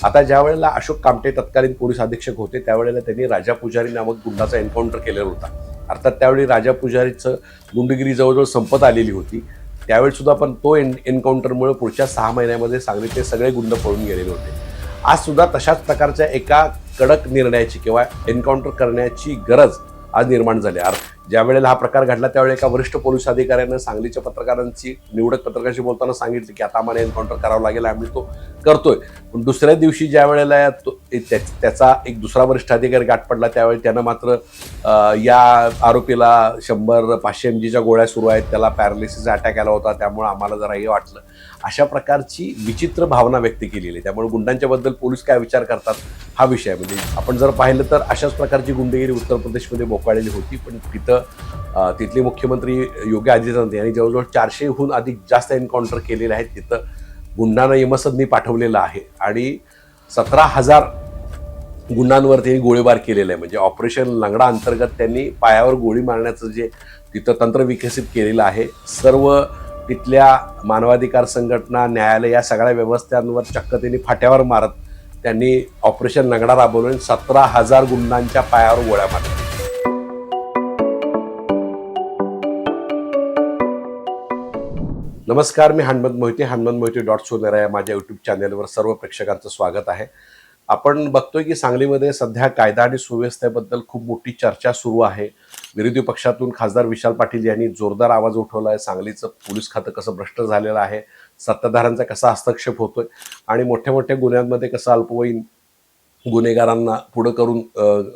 आता ज्या वेळेला अशोक कामटे तत्कालीन पोलीस अधीक्षक होते त्यावेळेला त्यांनी राजा पुजारी नामक गुंडाचा एन्काउंटर केलेला होता. अर्थात त्यावेळी राजा पुजारीचं गुंडगिरी जवळजवळ संपत आलेली होती. त्यावेळी सुद्धा पण तो एन्काउंटरमुळे पुढच्या 6 महिन्यामध्ये सांगलीतले सगळे गुंड पळून गेलेले होते. आज सुद्धा तशाच प्रकारच्या एका कडक निर्णयाची किंवा एन्काउंटर करण्याची गरज आज निर्माण झाली. ज्या वेळेला हा प्रकार घडला त्यावेळी एका वरिष्ठ पोलीस अधिकाऱ्यानं सांगलीच्या पत्रकारांची निवडक पत्रकारांशी बोलताना सांगितलं की आता आम्हाला एन्काउंटर करावं लागेल, आम्ही तो करतोय. पण दुसऱ्या दिवशी ज्या वेळेला त्याचा एक दुसरा वरिष्ठ अधिकारी गाठ पडला त्यावेळी त्यानं मात्र या आरोपीला 100-500 mgच्या गोळ्या सुरू आहेत, त्याला पॅरालिसिस अटॅक आला होता, त्यामुळे आम्हाला जरा हे वाटलं. अशा प्रकारची विचित्र भावना व्यक्त केलेली आहे. त्यामुळे गुंडांच्या बद्दल पोलीस काय विचार करतात हा विषय आहे. म्हणजे आपण जर पाहिलं तर अशाच प्रकारची गुंडगिरी उत्तर प्रदेशमध्ये बोकाळलेली होती. पण तिथले मुख्यमंत्री योगी आदित्यनाथ यांनी जवळजवळ 400हून अधिक जास्त एन्काउंटर केलेले आहेत. तिथं गुंडांना यमसदनी पाठवलेलं आहे आणि 17,000 गुंडांवर त्यांनी गोळीबार केलेला आहे. म्हणजे ऑपरेशन लंगडा अंतर्गत त्यांनी पायावर गोळी मारण्याचं जे तिथं तंत्र विकसित केलेलं आहे. सर्व तिथल्या मानवाधिकार संघटना, न्यायालय या सगळ्या व्यवस्थांवर चक्क त्यांनी फाट्यावर मारत त्यांनी ऑपरेशन लंगडा राबवलं आणि 17,000 गुंडांच्या पायावर गोळ्या मारल्या. नमस्कार, मी हनुमंत मोहिते, हनुमंतमोहिते.सोनेरा या माझ्या यूट्यूब चॅनलवर सर्व प्रेक्षकांचं स्वागत आहे. आपण बघतोय की सांगलीमध्ये सध्या कायदा आणि सुव्यवस्थेबद्दल खूप मोठी चर्चा सुरू आहे. विरोधी पक्षातून खासदार विशाल पाटील यांनी जोरदार आवाज उठवला आहे. सांगलीचं पोलीस खातं कसं भ्रष्ट झालेलं आहे, सत्ताधाऱ्यांचा कसा हस्तक्षेप होतोय आणि मोठ्या मोठ्या गुन्ह्यांमध्ये कसं अल्पवयीन गुन्हेगारांना पुढं करून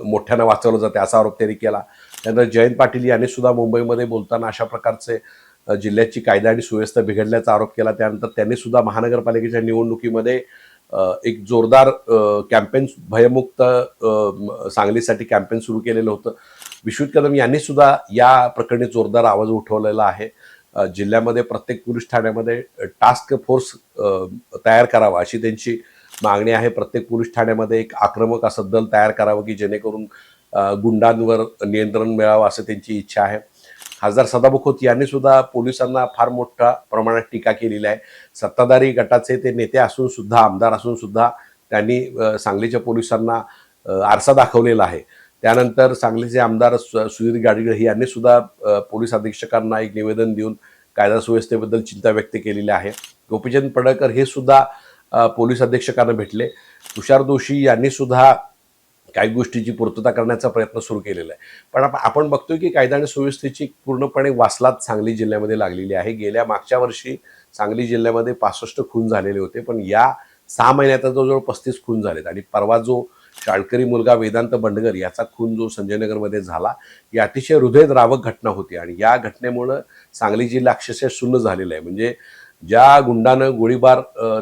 मोठ्यानं वाचवलं जाते असा आरोप त्यांनी केला. त्यानंतर जयंत पाटील यांनी सुद्धा मुंबईमध्ये बोलताना अशा प्रकारचे जिल्ह्याची कायदा आणि सुव्यवस्था बिघडल्याचा आरोप केला. त्यानंतर त्यांनी सुद्धा महानगरपालिकेच्या निवडणुकीमध्ये एक जोरदार कॅम्पेन, भयमुक्त सांगलीसाठी कॅम्पेन सुरू केलेलं होतं. विश्वजित कदम यांनी सुद्धा या प्रकरणी जोरदार आवाज उठवलेला आहे. जिल्ह्यामध्ये प्रत्येक पोलीस ठाण्यामध्ये टास्क फोर्स तयार करावा अशी त्यांची मागणी आहे. प्रत्येक पोलीस ठाण्यामध्ये एक आक्रमक असं दल तयार करावं की जेणेकरून गुंडांवर नियंत्रण मिळावं असं त्यांची इच्छा आहे. खासदार सदाभाऊ खोत यांनी सुद्धा पोलिसांना फार मोठ्या प्रमाणात टीका केलेली आहे. सत्ताधारी गटाचे ते नेते असून सुद्धा, आमदार असून सुद्धा त्यांनी सांगलीच्या पोलिसांना आरसा दाखवलेला आहे. त्यानंतर सांगलीचे आमदार सुधीर गाडगीळ यांनी सुद्धा पोलीस अधीक्षकांना एक निवेदन देऊन कायदा सुव्यवस्थेबद्दल चिंता व्यक्त केलेली आहे. गोपीचंद पडळकर हे सुद्धा पोलीस अधीक्षकांना भेटले. तुषार दोशी यांनी सुद्धा काही गोष्टीची पूर्तता करण्याचा प्रयत्न सुरू केलेला आहे. पण आपण बघतोय की कायदा आणि सुव्यवस्थेची पूर्णपणे वासलात सांगली जिल्ह्यामध्ये लागलेली आहे. मागच्या वर्षी सांगली जिल्ह्यामध्ये 65 खून झालेले होते, पण या 6 महिन्यात जवळजवळ 35 खून झालेत. आणि परवा जो शाळकरी मुलगा वेदांत बंडगर याचा खून जो संजयनगरमध्ये झाला, ही अतिशय हृदयद्रावक घटना होती आणि या घटनेमुळं सांगली जिल्हा अक्षरशः शून्य झालेला आहे. म्हणजे ज्या गुंडानं गोळीबार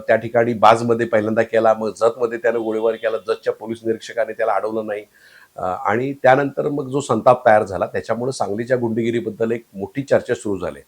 त्या ठिकाणी बाजमध्ये पहिल्यांदा केला, मग जतमध्ये त्यानं गोळीबार केला, जतच्या पोलीस निरीक्षकाने त्याला अडवलं नाही आणि त्यानंतर मग जो संताप तयार झाला त्याच्यामुळे सांगलीच्या गुंडगिरीबद्दल एक मोठी चर्चा सुरू झाली.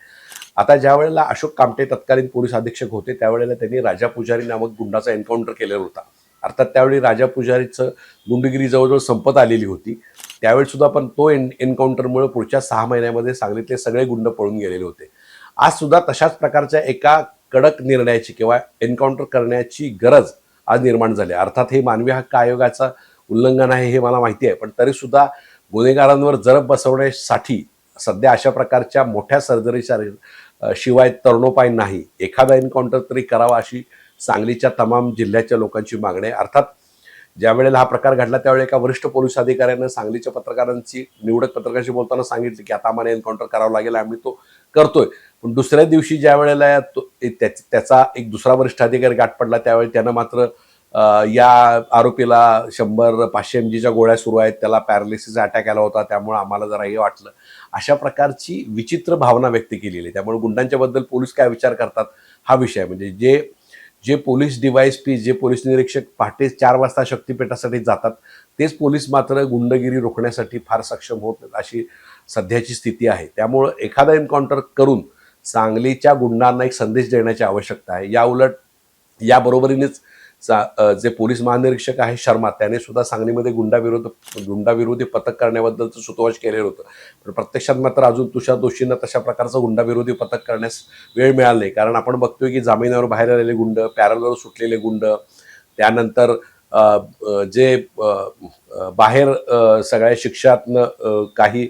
आता ज्या वेळेला अशोक कामटे तत्कालीन पोलीस अधीक्षक होते त्यावेळेला त्यांनी राजा पुजारी नामक गुंडाचा एन्काउंटर केलेला होता. अर्थात त्यावेळी राजा पुजारीचं गुंडगिरी जवळजवळ संपत आलेली होती. त्यावेळी सुद्धा पण तो एन्काउंटरमुळे पुढच्या 6 महिन्यामध्ये सांगलीतले सगळे गुंड पळून गेलेले होते. आज सुद्धा तशाच प्रकारच्या एका कडक निर्णयाची किंवा एन्काउंटर करण्याची गरज आज निर्माण झाली. अर्थात हे मानवी हक्क आयोगाचं उल्लंघन आहे हे मला माहिती आहे, पण तरी सुद्धा गुन्हेगारांवर जरब बसवण्यासाठी सध्या अशा प्रकारच्या मोठ्या सर्जरीच्या शिवाय तरुणोपाय नाही. एखादा एन्काउंटर तरी करावा अशी सांगलीच्या तमाम जिल्ह्याच्या लोकांची मागणी आहे. अर्थात ज्या वेळेला हा प्रकार घडला त्यावेळी एका वरिष्ठ पोलीस अधिकाऱ्यानं सांगलीच्या पत्रकारांची निवडक पत्रकारांशी बोलताना सांगितलं की आता आम्हाला एन्काउंटर करावं लागेल, आम्ही तो करतोय. पण दुसऱ्या दिवशी ज्या वेळेला त्याचा एक दुसरा वरिष्ठ अधिकारी गाठ पडला त्यावेळी त्यानं मात्र या आरोपीला 100-500 mgच्या गोळ्या सुरू आहेत, त्याला पॅरालिसिस अटॅक आला होता, त्यामुळे आम्हाला जरा हे वाटलं. अशा प्रकारची विचित्र भावना व्यक्त केलेली आहे. त्यामुळे गुंडांच्या बद्दल पोलीस काय विचार करतात हा विषय आहे. म्हणजे जे पोलीस DYSP, जे पोलीस निरीक्षक पहाटे 4 वाजता शक्तीपेठासाठी जातात तेच पोलीस मात्र गुंडगिरी रोखण्यासाठी फार सक्षम होत नाहीत अशी सध्याची स्थिती आहे. त्यामुळं एखादा एन्काउंटर करून सांगलीच्या गुंडांना एक संदेश देण्याची आवश्यकता आहे. या उलट याबरोबरीनेच जे पोलीस महानिरीक्षक आहे शर्मा त्याने सुद्धा सांगलीमध्ये गुंडाविरोधी पथक करण्याबद्दलचं सुतोवाच केलेलं होतं. पण प्रत्यक्षात मात्र अजून तुषार दोषींना तशा प्रकारचं गुंडाविरोधी पथक करण्यास वेळ मिळाला नाही. कारण आपण बघतोय की जामिनावर बाहेर आलेले गुंड, पॅरलवर सुटलेले गुंड, त्यानंतर जे बाहेर सगळ्या शिक्षातनं काही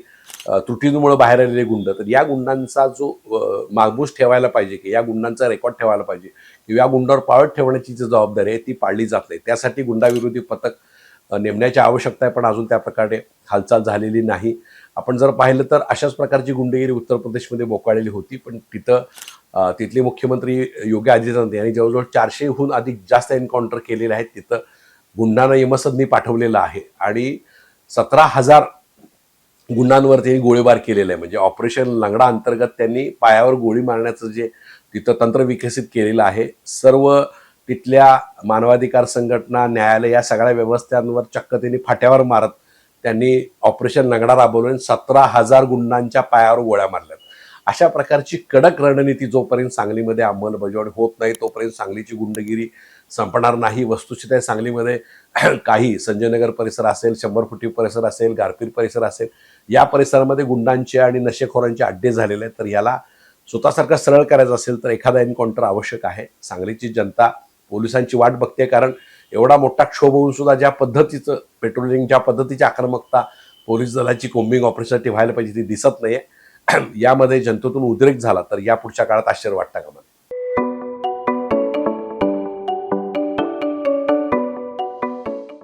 त्रुटींमुळे बाहेर आलेले गुंड, तर या गुंडांचा जो मागमूस ठेवायला पाहिजे की या गुंडांचा रेकॉर्ड ठेवायला पाहिजे किंवा या गुंडावर पाळत ठेवण्याची जी जबाबदारी आहे ती पाळली जात नाही. त्यासाठी गुंडाविरोधी पथक नेमण्याची आवश्यकता आहे, पण अजून त्या प्रकारे हालचाल झालेली नाही. आपण जर पाहिलं तर अशाच प्रकारची गुंडगिरी उत्तर प्रदेशमध्ये बोकाळलेली होती, पण तिथं तिथले मुख्यमंत्री योगी आदित्यनाथ यांनी जवळजवळ 400हून अधिक जास्त एन्काउंटर केलेले आहेत. तिथं गुंडांना यमसदनी पाठवलेलं आहे आणि 17,000 गुंडांवर त्यांनी गोळीबार केलेला आहे. म्हणजे ऑपरेशन लंगडा अंतर्गत त्यांनी पायावर गोळी मारण्याचं जे तिथं तंत्र विकसित केलेलं आहे. सर्व तिथल्या मानवाधिकार संघटना, न्यायालय या सगळ्या व्यवस्थांवर चक्क त्यांनी फाट्यावर मारत त्यांनी ऑपरेशन लंगडा राबवलं आणि 17,000 गुंडांच्या पायावर गोळ्या मारल्या. अशा प्रकारची कडक रणनीती जोपर्यंत सांगलीमध्ये अंमलबजावणी होत नाही तोपर्यंत सांगलीची गुंडगिरी संपणार नाही. वस्तुस्थिती आहे सांगलीमध्ये काही संजयनगर परिसर असेल, 100 फुटी परिसर असेल, गारपीर परिसर असेल, या परिसरामध्ये गुंडांचे आणि नशेखोरांचे अड्डे झालेले आहेत. तर याला स्वतःसारखं सरळ करायचं असेल तर एखादा एन्काउंटर आवश्यक आहे. सांगलीची जनता पोलिसांची वाट बघते, कारण एवढा मोठा क्षोभ होऊन सुद्धा ज्या पद्धतीचं पेट्रोलिंग, ज्या पद्धतीची आक्रमकता पोलीस दलाची कोम्बिंग ऑपरेशनसाठी व्हायला पाहिजे ती दिसत नाहीये. यामध्ये जनतेतून उद्रेक झाला तर या पुढच्या काळात आश्चर्य वाटतं का मला?